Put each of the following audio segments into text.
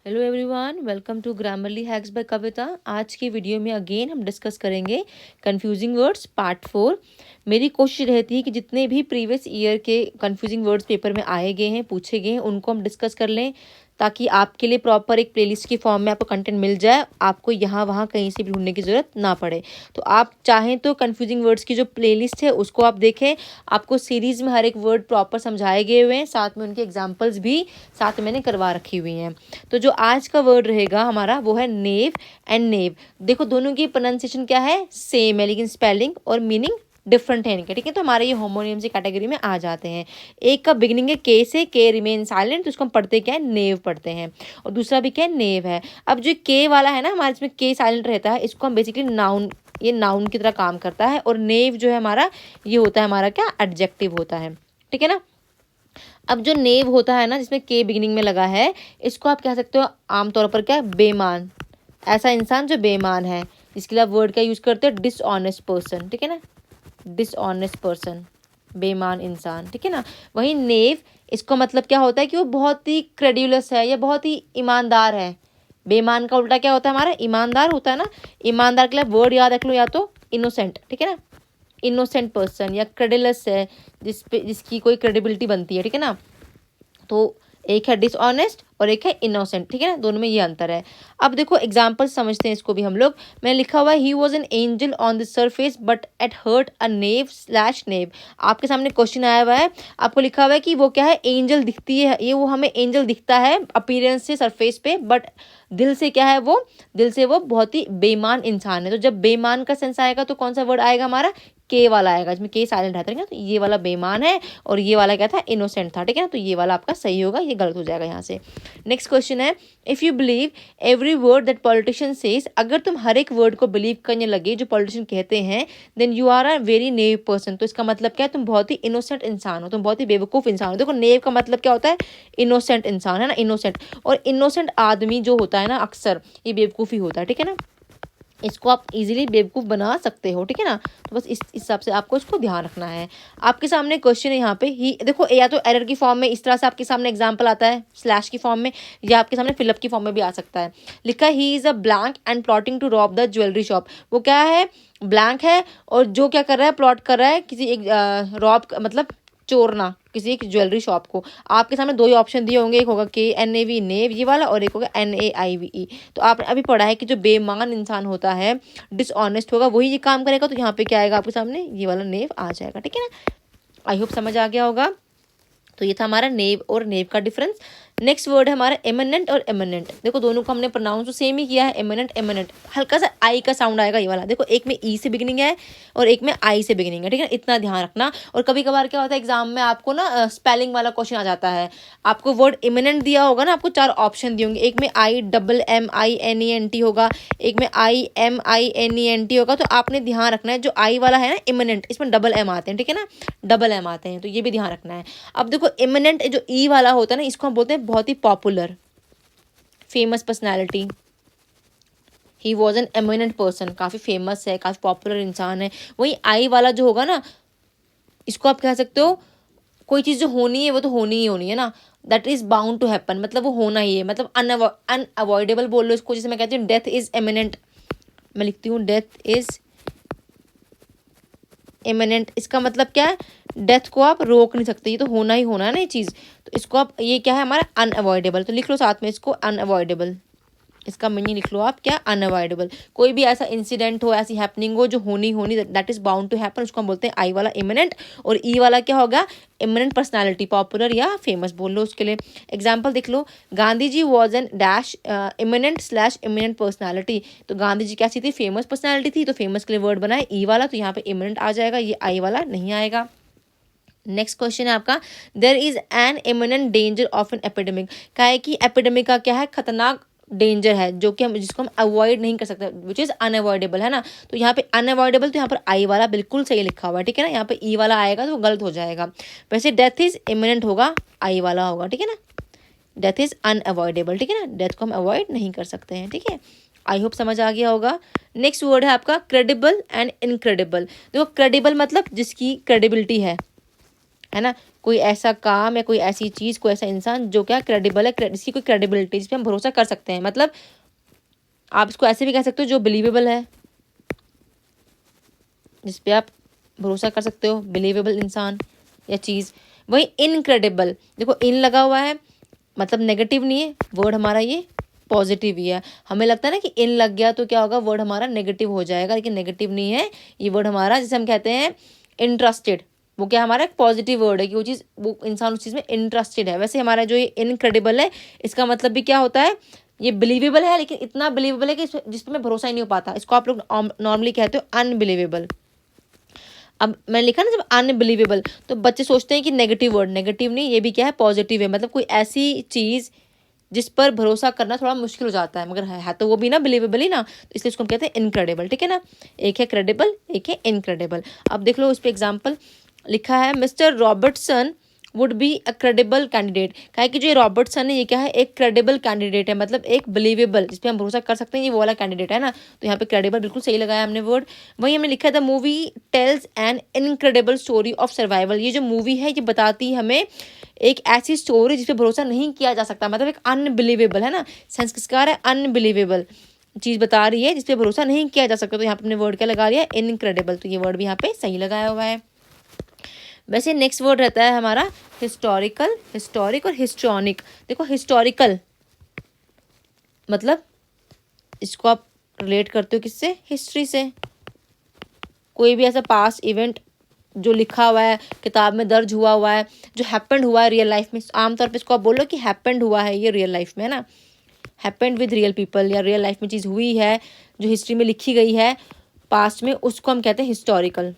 Hello everyone, welcome to Grammarly hacks by Kavita. आज की video में अगेन हम डिस्कस करेंगे कंफ्यूजिंग वर्ड्स पार्ट 4। मेरी कोशिश रहती है कि जितने भी प्रीवियस ईयर के कंफ्यूजिंग वर्ड्स पेपर में आए गए हैं, पूछे गए हैं, उनको हम डिस्कस कर लें ताकि आपके लिए प्रॉपर एक प्लेलिस्ट की फॉर्म में आपको कंटेंट मिल जाए, आपको यहाँ वहाँ कहीं से भी ढूंढने की ज़रूरत ना पड़े। तो आप चाहें तो कंफ्यूजिंग वर्ड्स की जो प्लेलिस्ट है उसको आप देखें। आपको सीरीज़ में हर एक वर्ड प्रॉपर समझाए गए हुए हैं, साथ में उनके एग्जाम्पल्स भी साथ में मैंने करवा रखी हुई हैं। तो जो आज का वर्ड रहेगा हमारा वो है नेव एंड नेव। देखो दोनों की प्रोनाउंसिएशन क्या है, सेम है, लेकिन स्पेलिंग और मीनिंग डिफरेंट है इनके। ठीक है, तो हमारे ये होमोनियम की कैटेगरी में आ जाते हैं। एक का बिगिनिंग है के से, के रिमेन साइलेंट, तो उसको हम पढ़ते क्या है, नेव पढ़ते हैं। और दूसरा भी क्या है, नेव है। अब जो के वाला है ना हमारे, इसमें के साइलेंट रहता है, इसको हम बेसिकली नाउन, ये नाउन की तरह काम करता है। और नेव जो है हमारा, ये होता है हमारा क्या, एडजेक्टिव होता है। ठीक है ना। अब जो नेव होता है ना, जिसमें के बिगिनिंग में लगा है, इसको आप कह सकते हो आमतौर पर क्या, बेईमान। ऐसा इंसान जो बेईमान है, इसके लिए आप वर्ड का यूज करते हो डिसऑनेस्ट पर्सन। ठीक है ना, डिसऑनेस्ट पर्सन, बेईमान इंसान। ठीक है ना। वही नेव, इसको मतलब क्या होता है कि वो बहुत ही क्रेड्यूलस है या बहुत ही ईमानदार है। बेईमान का उल्टा क्या होता है हमारा, ईमानदार होता है ना। ईमानदार के लिए वर्ड याद रख लो, या तो इनोसेंट। ठीक है ना, इनोसेंट पर्सन, या क्रेडिलस है जिसकी कोई क्रेडिबिलिटी बनती है। ठीक है ना। तो एक है डिसऑनेस्ट और एक है इनोसेंट। ठीक है ना, दोनों में ये अंतर है। अब देखो एग्जाम्पल समझते हैं इसको भी हम लोग। मैंने लिखा हुआ है he was an angel on the surface but at heart a knave slash knave. आपके सामने क्वेश्चन आया हुआ है, आपको लिखा हुआ है कि वो क्या है, एंजल दिखती है, ये वो हमें एंजल दिखता है अपीयरेंस से सरफेस पे, बट दिल से क्या है वो, दिल से वो बहुत ही बेईमान इंसान है। तो जब बेईमान का सेंस आएगा तो कौन सा वर्ड आएगा हमारा, के वाला आएगा, जिसमें के साइलेंट रहता है। तो ये वाला बेईमान है और ये वाला क्या था, इनोसेंट था। ठीक है ना, तो ये वाला आपका सही होगा, ये गलत हो जाएगा यहाँ से। नेक्स्ट क्वेश्चन है, if you believe every word that politician says, अगर तुम हर एक वर्ड को बिलीव करने लगे जो पॉलिटिशियन कहते हैं, then you are a very naive person. तो इसका मतलब क्या है, तुम बहुत ही इनोसेंट इंसान हो, तुम बहुत ही बेवकूफ़ इंसान हो। देखो नेव का मतलब क्या होता है, इनोसेंट इंसान, है ना, इनोसेंट। और इनोसेंट आदमी जो होता है ना, अक्सर ये बेवकूफ़ी होता है। ठीक है ना, इसको आप इजीली बेवकूफ़ बना सकते हो। ठीक है ना, तो बस इस हिसाब से आपको इसको ध्यान रखना है। आपके सामने क्वेश्चन है यहाँ पे, ही देखो या तो एरर की फॉर्म में इस तरह से आपके सामने एग्जांपल आता है स्लैश की फॉर्म में, या आपके सामने फिलअप की फॉर्म में भी आ सकता है। लिखा he is a blank and plotting to rob the jewellery shop. वो क्या है, ब्लैंक है, और जो क्या कर रहा है, प्लॉट कर रहा है किसी एक रॉब, मतलब चोरना किसी एक ज्वेलरी शॉप को। आपके सामने दो ही ऑप्शन दिए होंगे, एक होगा के एन ए वी नेव ये वाला, और एक होगा N A I V E. तो आपने अभी पढ़ा है कि जो बेईमान इंसान होता है, डिसऑनेस्ट होगा, वही ये काम करेगा। तो यहाँ पे क्या आएगा आपके सामने, ये वाला नेव आ जाएगा। ठीक है ना, आई होप समझ आ गया होगा। तो ये था हमारा नेव और नेव का डिफरेंस। नेक्स्ट वर्ड है हमारा एमिनेंट और एमिनेंट। देखो दोनों को हमने प्रोनाउंस तो सेम ही किया है, एमिनेंट एमिनेंट। हल्का सा आई का साउंड आएगा ये वाला, देखो एक में ई से बिगिनिंग है और एक में आई से बिगिनिंग है। ठीक है ना, इतना ध्यान रखना। और कभी कभार क्या होता है एग्जाम में आपको ना स्पेलिंग वाला क्वेश्चन आ जाता है। आपको वर्ड एमिनेंट दिया होगा ना, आपको चार ऑप्शन दिए होंगे, एक में I double M I N E N T होगा, एक में I M I N E N T होगा। तो आपने ध्यान रखना है, जो आई वाला है ना एमिनेंट, इसमें डबल एम आते हैं। ठीक है ना, डबल एम आते हैं, तो ये भी ध्यान रखना है। अब देखो एमिनेंट जो ई वाला होता है ना, इसको हम बोलते हैं बहुत ही popular, famous personality. He was an eminent person, काफ़ी फेमस है, काफ़ी पॉपुलर इंसान है। वही आई वाला जो होगा ना, इसको आप कह सकते हो कोई चीज़ जो होनी है वो तो होनी ही होनी है ना, that is bound to happen, मतलब वो होना ही है, मतलब अनअवॉइडेबल बोल लो इसको। जैसे मैं कहती हूँ डेथ इज एमिनेंट, मैं लिखती हूँ डेथ इज इमिनेंट, इसका मतलब क्या है, डेथ को आप रोक नहीं सकते, ये तो होना ही होना है ना ये चीज़। तो इसको आप, ये क्या है हमारा अनअवॉइडेबल, तो लिख लो साथ में इसको अनअवॉइडेबल। इसका मीनिंग लिख लो आप क्या, अनअवॉइडेबल। कोई भी ऐसा इंसिडेंट हो, ऐसी हैपनिंग हो जो होनी होनी, that is bound to happen, उसको हम बोलते हैं आई वाला इमिनेंट। और ई वाला क्या होगा, इमिनेंट पर्सनालिटी, पॉपुलर या फेमस बोल लो उसके लिए। एग्जाम्पल देख लो, Gandhi ji was an dash eminent slash eminent personality. तो गांधी जी कैसी थी, फेमस पर्सनालिटी थी, तो फेमस के लिए वर्ड बनाए ई वाला, तो यहाँ पे इमिनेंट आ जाएगा, ये आई वाला नहीं आएगा। नेक्स्ट क्वेश्चन है आपका, there is an imminent danger of an epidemic. क्या है कि एपिडेमिक का क्या है, खतरनाक डेंजर है जो कि हम, जिसको हम अवॉइड नहीं कर सकते, विच इज अनअवॉइडेबल, है ना। तो यहाँ पे अनअवॉइडेबल, तो यहाँ पर आई वाला बिल्कुल सही लिखा हुआ है। ठीक है ना, यहाँ पे ई वाला आएगा तो वो गलत हो जाएगा। वैसे डेथ इज इमिनेंट होगा, आई वाला होगा। ठीक है ना, डेथ इज अनअवॉइडेबल। ठीक है ना, डेथ को हम अवॉइड नहीं कर सकते हैं। ठीक है, आई होप समझ आ गया होगा। नेक्स्ट वर्ड है आपका क्रेडिबल एंड इनक्रेडिबल। देखो क्रेडिबल मतलब जिसकी क्रेडिबिलिटी है, है ना, कोई ऐसा काम या कोई ऐसी चीज़, कोई ऐसा इंसान जो क्या क्रेडिबल है, जिसकी कोई क्रेडिबिलिटी, जिस पे हम भरोसा कर सकते हैं। मतलब आप इसको ऐसे भी कह सकते हो जो बिलीवेबल है, जिस पे आप भरोसा कर सकते हो, बिलीवेबल इंसान या चीज़। वही इनक्रेडिबल, देखो इन लगा हुआ है, मतलब नेगेटिव नहीं है वर्ड हमारा, ये पॉजिटिव ही है। हमें लगता है ना कि इन लग गया तो क्या होगा, वर्ड हमारा नेगेटिव हो जाएगा, लेकिन नेगेटिव नहीं है ये वर्ड हमारा। जैसे हम कहते हैं इंटरेस्टेड, वो क्या हमारा एक पॉजिटिव वर्ड है कि वो चीज़, वो इंसान उस चीज़ में इंटरेस्टेड है। वैसे हमारा जो ये इनक्रेडिबल है, इसका मतलब भी क्या होता है, ये बिलीवेबल है लेकिन इतना बिलीवेबल है कि जिस पे भरोसा ही नहीं हो पाता। इसको आप लोग नॉर्मली कहते हो अनबिलीवेबल। अब मैंने लिखा ना जब अनबिलीवेबल, तो बच्चे सोचते हैं कि नेगेटिव वर्ड, नेगेटिव नहीं, ये भी क्या है, पॉजिटिव है। मतलब कोई ऐसी चीज़ जिस पर भरोसा करना थोड़ा मुश्किल हो जाता है, मगर है तो वो भी ना बिलीवेबल ही ना, तो इसलिए उसको हम कहते हैं इनक्रेडिबल। ठीक है ना, एक है क्रेडिबल, एक है इनक्रेडिबल। अब देख लो उस पर एग्जाम्पल लिखा है, mister Robertson would be a credible candidate. कहा है कि जो ये रॉबर्टसन है ये क्या है, एक क्रेडिबल कैंडिडेट है, मतलब एक बिलीवेबल, जिस पे हम भरोसा कर सकते हैं, ये वो वाला कैंडिडेट है ना। तो यहाँ पे क्रेडिबल बिल्कुल सही लगाया हमने वर्ड। वही हमने लिखा था, movie tells an incredible story of survival. ये जो मूवी है ये बताती है हमें एक ऐसी स्टोरी जिस पे भरोसा नहीं किया जा सकता, मतलब एक अनबिलीवेबल, है ना, सेंस किसका है, अनबिलीवेबल चीज़ बता रही है जिस पे भरोसा नहीं किया जा सकता। तो यहाँ पे हमने वर्ड क्या लगा लिया, इनक्रेडिबल, तो ये वर्ड भी यहाँ पे सही लगाया हुआ है। वैसे नेक्स्ट वर्ड रहता है हमारा हिस्टोरिकल, हिस्टोरिक और हिस्ट्रॉनिक। देखो हिस्टोरिकल मतलब इसको आप रिलेट करते हो किससे, हिस्ट्री से। कोई भी ऐसा पास्ट इवेंट जो लिखा हुआ है, किताब में दर्ज हुआ है, जो हैपेंड हुआ है रियल लाइफ में, आमतौर पे इसको आप बोलो कि हैपेंड हुआ है ये रियल लाइफ में, है ना, हैपेंड विद रियल पीपल, या रियल लाइफ में चीज़ हुई है जो हिस्ट्री में लिखी गई है पास्ट में, उसको हम कहते हैं हिस्टोरिकल।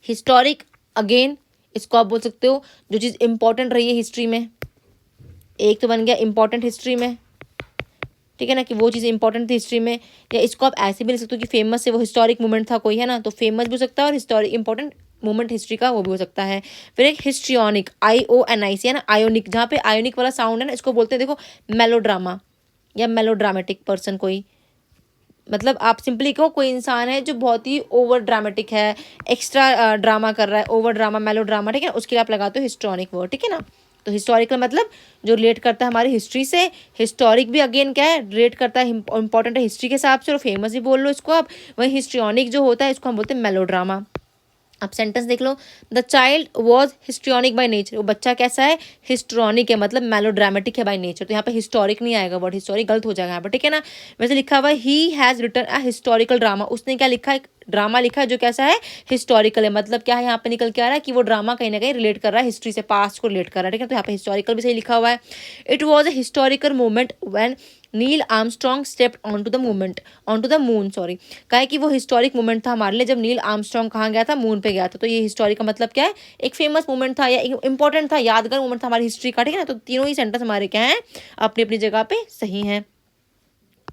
हिस्टोरिक अगेन इसको आप बोल सकते हो जो चीज़ इंपॉर्टेंट रही है हिस्ट्री में। एक तो बन गया इंपॉर्टेंट हिस्ट्री में, ठीक है ना, कि वो चीज़ इंपॉर्टेंट थी हिस्ट्री में। या इसको आप ऐसे भी लिख सकते हो कि फेमस है, वो हिस्टोरिक मोमेंट था कोई, है ना, तो फेमस भी हो सकता है और हिस्टोरिक इंपॉर्टेंट मोमेंट हिस्ट्री का वो भी हो सकता है। फिर एक हिस्ट्रियोनिक, IONIC है ना, आयोनिक, जहाँ पे आयोनिक वाला साउंड है ना, इसको बोलते हैं देखो मेलोड्रामा या मेलोड्रामेटिक पर्सन कोई। मतलब आप सिंपली कहो कोई इंसान है जो बहुत ही ओवर ड्रामेटिक है, एक्स्ट्रा ड्रामा कर रहा है, ओवर ड्रामा, मेलो ड्रामा, ठीक है, उसके लिए आप लगाते हो हिस्टोरिक वर्ड। ठीक है ना, तो हिस्टोरिकल मतलब जो रिलेट करता है हमारी हिस्ट्री से। हिस्टोरिक भी अगेन क्या है, रिलेट करता है, इंपॉर्टेंट है हिस्ट्री के हिसाब से, और फेमस भी बोल लो इसको आप। वही हिस्ट्रियोनिक जो होता है इसको हम बोलते हैं मेलोड्रामा। अब सेंटेंस देख लो, the child was histrionic by nature. वो बच्चा कैसा है, हिस्ट्रॉनिक है, मतलब मेलोड्रामेटिक है बाई नेचर। तो यहाँ पे हिस्टोरिक नहीं आएगा वर्ड, हिस्टोरिक गलत हो जाएगा यहाँ पर, ठीक है ना। वैसे लिखा हुआ है he has written a historical drama, उसने क्या लिखा है, एक ड्रामा लिखा है जो कैसा है, हिस्टोरिकल है। मतलब क्या है, यहाँ पे निकल के आ रहा है कि वो ड्रामा कहीं ना कहीं रिलेट कर रहा है हिस्ट्री से, पास्ट को रिलेट कर रहा है, ठीक है। तो यहाँ पे हिस्टोरिकल भी सही लिखा हुआ है। It was a historical moment when Neil Armstrong stepped on to the movement, on to the moon, sorry. कहा है कि वो हिस्टोरिक मोमेंट था हमारे लिए जब नील आर्मस्ट्रॉन्ग कहाँ गया था, मून पे गया था। तो ये हिस्टोरिक का मतलब क्या है, एक फेमस मोमेंट था या इंपॉर्टेंट था, यादगार मोमेंट था हमारी हिस्ट्री का, ठीक है ना। तो तीनों ही सेंटेंस हमारे क्या हैं, अपनी अपनी जगह पे सही हैं।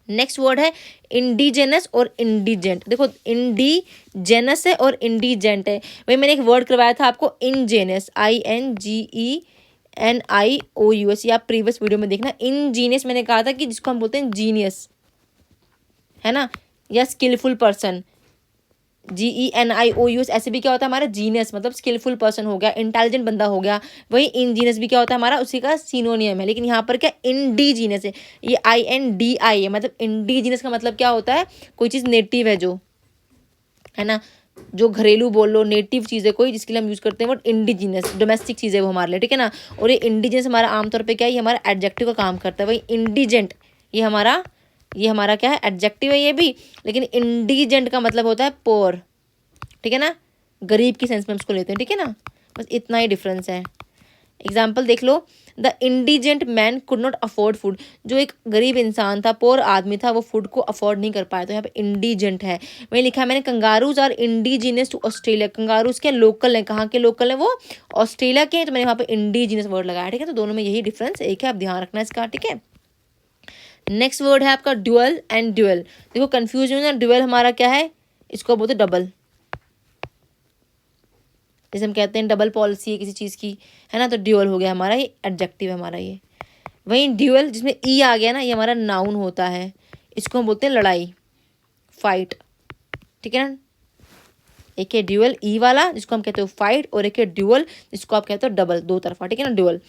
नेक्स्ट वर्ड है इंडिजेनस और इंडिजेंट। देखो इंडिजेनस है और इंडिजेंट है। वही मैंने एक वर्ड करवाया था आपको, इनजेनस, INGENIOUS, या प्रीवियस वीडियो में देखना। इनजीनियस मैंने कहा था कि जिसको हम बोलते हैं जीनियस, है ना, या स्किलफुल पर्सन, GENIOUS। ऐसे भी क्या होता है हमारा, जीनियस मतलब स्किलफुल पर्सन हो गया, इंटेलिजेंट बंदा हो गया। वही इंजीनियस भी क्या होता है हमारा, उसी का सिनोनियम है। लेकिन यहाँ पर क्या इंडिजीनियस है, ये INDI है। मतलब इंडिजीनियस का मतलब क्या होता है, कोई चीज़ नेटिव है जो, है ना, जो घरेलू बोल लो, नेटिव चीज़ है कोई, जिसके लिए हम यूज़ करते हैं वर्ड इंडिजीनियस, डोमेस्टिक चीज़ है वो हमारे लिए, ठीक है ना। और ये इंडिजीनियस हमारा आमतौर पे क्या है, ये हमारा एडजेक्टिव का काम करता है। वही इंडिजेंट ये हमारा क्या है, एडजेक्टिव है ये भी। लेकिन इंडिजेंट का मतलब होता है पोर, ठीक है ना, गरीब की सेंस में हम उसको लेते हैं, ठीक है ना। बस इतना ही डिफरेंस है। एग्जाम्पल देख लो, the indigent man could not afford food. जो एक गरीब इंसान था, पोर आदमी था, वो फूड को अफोर्ड नहीं कर पाया, तो यहाँ पे इंडिजेंट है। वही लिखा है मैंने, kangaroos are indigenous to Australia. Kangaroos के लोकल हैं, कहाँ के लोकल हैं वो, ऑस्ट्रेलिया के हैं। तो मैंने वहाँ पे इंडिजीनियस वर्ड लगाया, ठीक है। तो दोनों में यही डिफरेंस एक है, आप ध्यान रखना इसका, ठीक है। नेक्स्ट वर्ड है आपका ड्यूअल एंड ड्यूअल। देखो कंफ्यूजन है, ड्यूअल हमारा क्या है, इसको बोलते डबल, जैसे हम कहते हैं डबल पॉलिसी है किसी चीज़ की, है ना, तो ड्यूअल हो गया हमारा, ये एडजेक्टिव है हमारा ये। वहीं ड्यूअल जिसमें ई आ गया ना, ये हमारा नाउन होता है, इसको हम बोलते हैं लड़ाई, फाइट, ठीक है ना। एक है ड्यूअल ई वाला जिसको हम कहते हो फाइट, और एक है ड्यूअल जिसको आप कहते हो डबल, दो तरफा, ठीक है ना, ड्यूअल।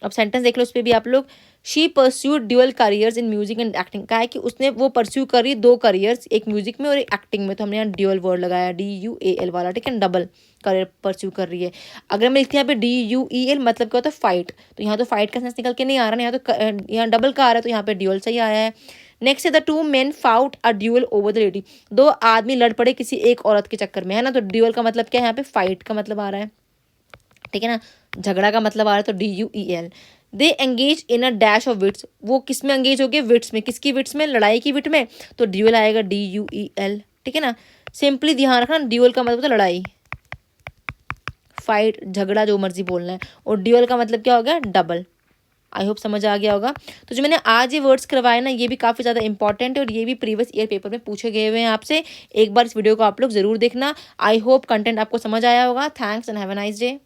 अब सेंटेंस देख लो उस पर भी आप लोग। She pursued dual careers in music and acting. कहा है कि उसने वो परस्यू करी दो करियर्स, एक म्यूजिक में और एक एक्टिंग में, तो हमने यहाँ ड्यूअल वर्ड लगाया DUAL वाला, ठीक है, डबल करियर परस्यू कर रही है। अगर मैं लिखती हूँ यहाँ पे DUEL मतलब क्या होता है फाइट, तो यहाँ तो फाइट का सेंस निकल के नहीं आ रहा ना, यहाँ तो यहाँ डबल का आ रहा है, तो यहाँ पे ड्यूअल सही आया है। नेक्स्ट है the two main fought a dual over the lady. दो आदमी लड़ पड़े किसी एक औरत के चक्कर में, है ना, तो ड्यूअल का मतलब क्या है, यहाँ पे फाइट का मतलब आ रहा है, ठीक है ना, झगड़ा का मतलब आ रहा है, तो DUEL। They engage in a dash of wits. वो किस में एंगेज हो गए, विट्स में। किसकी विट्स में, लड़ाई की विट में, तो ड्यूअल आएगा DUEL, ठीक है ना। सिंपली ध्यान रखना, ड्यूअल का मतलब तो लड़ाई, फाइट, झगड़ा, जो मर्जी बोलना है, और ड्यूअल का मतलब क्या हो गया, डबल। आई होप समझ आ गया होगा। तो जो मैंने आज ये वर्ड्स करवाए ना, ये भी काफ़ी ज़्यादा इंपॉर्टेंट है और ये भी प्रीवियस ईयर पेपर में पूछे गए हुए हैं आपसे। एक बार इस वीडियो को आप लोग जरूर देखना। आई होप कंटेंट आपको समझ आया होगा। Thanks and have a nice day.